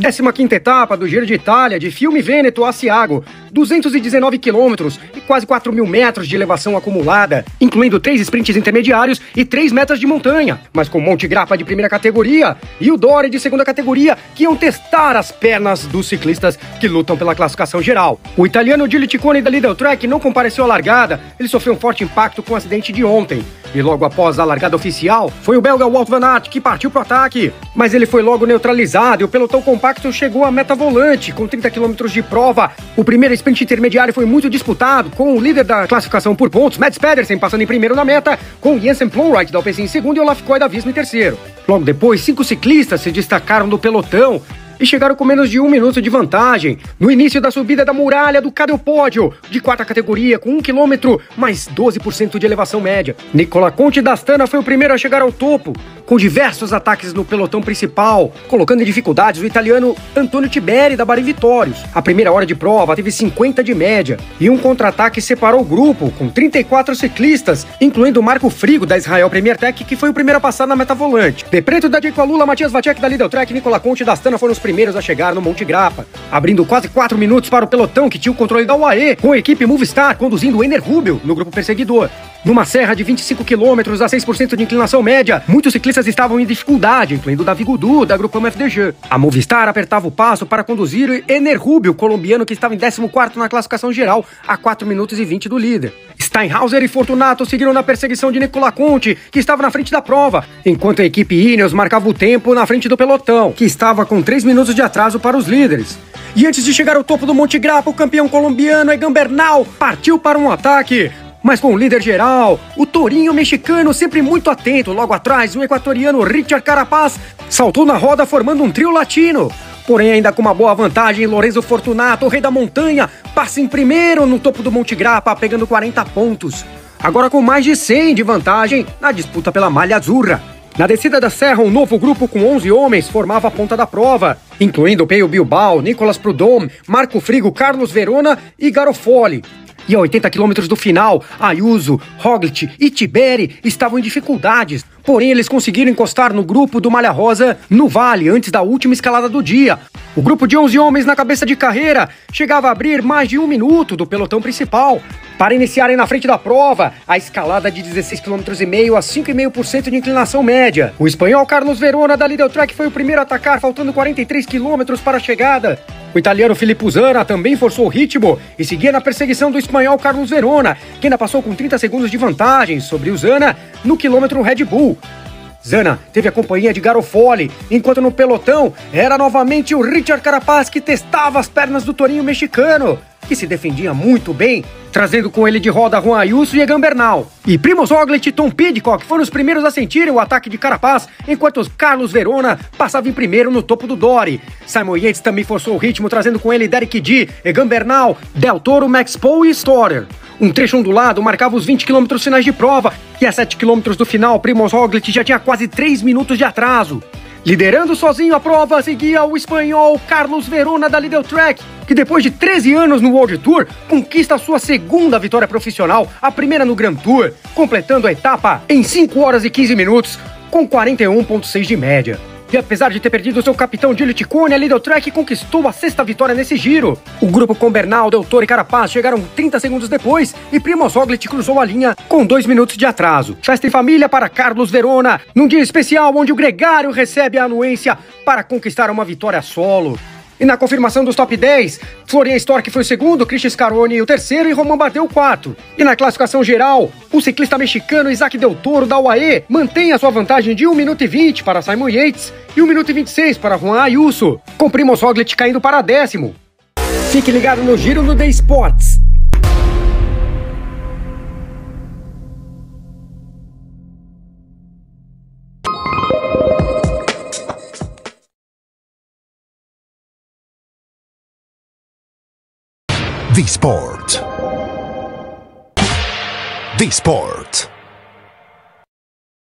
15ª etapa do Giro de Itália de Fiume Veneto a Asiago, 219 quilômetros e quase 4.000 metros de elevação acumulada, incluindo 3 sprints intermediários e 3 metas de montanha, mas com Monte Grappa de primeira categoria e o Dore de segunda categoria, que iam testar as pernas dos ciclistas que lutam pela classificação geral. O italiano Gilles Ciccone da Lidl Trek não compareceu à largada, ele sofreu um forte impacto com o acidente de ontem. E logo após a largada oficial, foi o belga Wout van Aert que partiu para o ataque. Mas ele foi logo neutralizado e o pelotão compacto chegou à meta volante, com 30 km de prova. O primeiro sprint intermediário foi muito disputado, com o líder da classificação por pontos, Mads Pedersen, passando em primeiro na meta, com Jensen Plonright da Alpecin em segundo e Olaf Koy da Visma em terceiro. Logo depois, 5 ciclistas se destacaram do pelotão e chegaram com menos de 1 minuto de vantagem. No início da subida da muralha do Cadel Pódio, de quarta categoria, com 1 km, mais 12% de elevação média. Nicola Conti da Astana foi o primeiro a chegar ao topo, com diversos ataques no pelotão principal, colocando em dificuldades o italiano Antonio Tiberi da Bari Vitórios. A primeira hora de prova teve 50 de média, e um contra-ataque separou o grupo, com 34 ciclistas, incluindo Marco Frigo da Israel Premier Tech, que foi o primeiro a passar na meta volante. De Preto da Diego Lula, Matias Vacek da Lidl Trek e Nicola Conti da Astana foram os primeiros a chegar no Monte Grappa, abrindo quase 4 minutos para o pelotão que tinha o controle da UAE, com a equipe Movistar conduzindo o Ener Rubio no grupo perseguidor. Numa serra de 25 km a 6% de inclinação média, muitos ciclistas estavam em dificuldade, incluindo Davi Gaudu, da Grupama FDJ. A Movistar apertava o passo para conduzir o Ener Rubio, colombiano, que estava em 14º na classificação geral, a 4 minutos e 20 do líder. Steinhauser e Fortunato seguiram na perseguição de Nicola Conti, que estava na frente da prova, enquanto a equipe Ineos marcava o tempo na frente do pelotão, que estava com 3 minutos de atraso para os líderes. E antes de chegar ao topo do Monte Grappa, o campeão colombiano Egan Bernal partiu para um ataque, mas com o líder geral, o tourinho mexicano, sempre muito atento. Logo atrás, o equatoriano Richard Carapaz saltou na roda formando um trio latino. Porém, ainda com uma boa vantagem, Lorenzo Fortunato, o rei da montanha, passa em primeiro no topo do Monte Grappa, pegando 40 pontos. Agora com mais de 100 de vantagem na disputa pela malha azurra. Na descida da serra, um novo grupo com 11 homens formava a ponta da prova, incluindo Peio Bilbao, Nicolas Prudhomme, Marco Frigo, Carlos Verona e Garofoli. E a 80 km do final, Ayuso, Roglic e Tiberi estavam em dificuldades. Porém, eles conseguiram encostar no grupo do Malha Rosa no vale antes da última escalada do dia. O grupo de 11 homens na cabeça de carreira chegava a abrir mais de 1 minuto do pelotão principal para iniciarem na frente da prova a escalada de 16,5 km a 5,5% de inclinação média. O espanhol Carlos Verona da Lidl Trek foi o primeiro a atacar, faltando 43 km para a chegada. O italiano Filippo Zana também forçou o ritmo e seguia na perseguição do espanhol Carlos Verona, que ainda passou com 30 segundos de vantagem sobre o Zana no quilômetro Red Bull. Zana teve a companhia de Garofoli, enquanto no pelotão era novamente o Richard Carapaz que testava as pernas do tourinho mexicano, que se defendia muito bem, trazendo com ele de roda Juan Ayuso e Egan Bernal. E Primož Roglic e Tom Pidcock foram os primeiros a sentirem o ataque de Carapaz, enquanto Carlos Verona passava em primeiro no topo do Dore. Simon Yates também forçou o ritmo, trazendo com ele Derek Dee, Egan Bernal, Del Toro, Max Pohl e Storer. Um trecho ondulado marcava os 20 km finais de prova, e a 7 km do final, Primož Roglic já tinha quase 3 minutos de atraso. Liderando sozinho a prova, seguia o espanhol Carlos Verona da Lidl Trek, que depois de 13 anos no World Tour, conquista a sua segunda vitória profissional, a primeira no Grand Tour, completando a etapa em 5 horas e 15 minutos, com 41,6 de média. E apesar de ter perdido seu capitão Gilles Ciccone, a Lidl Trek conquistou a 6ª vitória nesse giro. O grupo com Bernal, Del Toro e Carapaz chegaram 30 segundos depois e Primož Roglic cruzou a linha com 2 minutos de atraso. Festa em família para Carlos Verona, num dia especial onde o gregário recebe a anuência para conquistar uma vitória solo. E na confirmação dos top 10, Florian Stork foi o segundo, Christian Scaroni o terceiro e Romain Bardet o quarto. E na classificação geral, o ciclista mexicano Isaac Del Toro da UAE mantém a sua vantagem de 1 minuto e 20 para Simon Yates e 1 minuto e 26 para Juan Ayuso, com Primož Roglic caindo para 10º. Fique ligado no Giro no The Sports. The Sport. The Sport.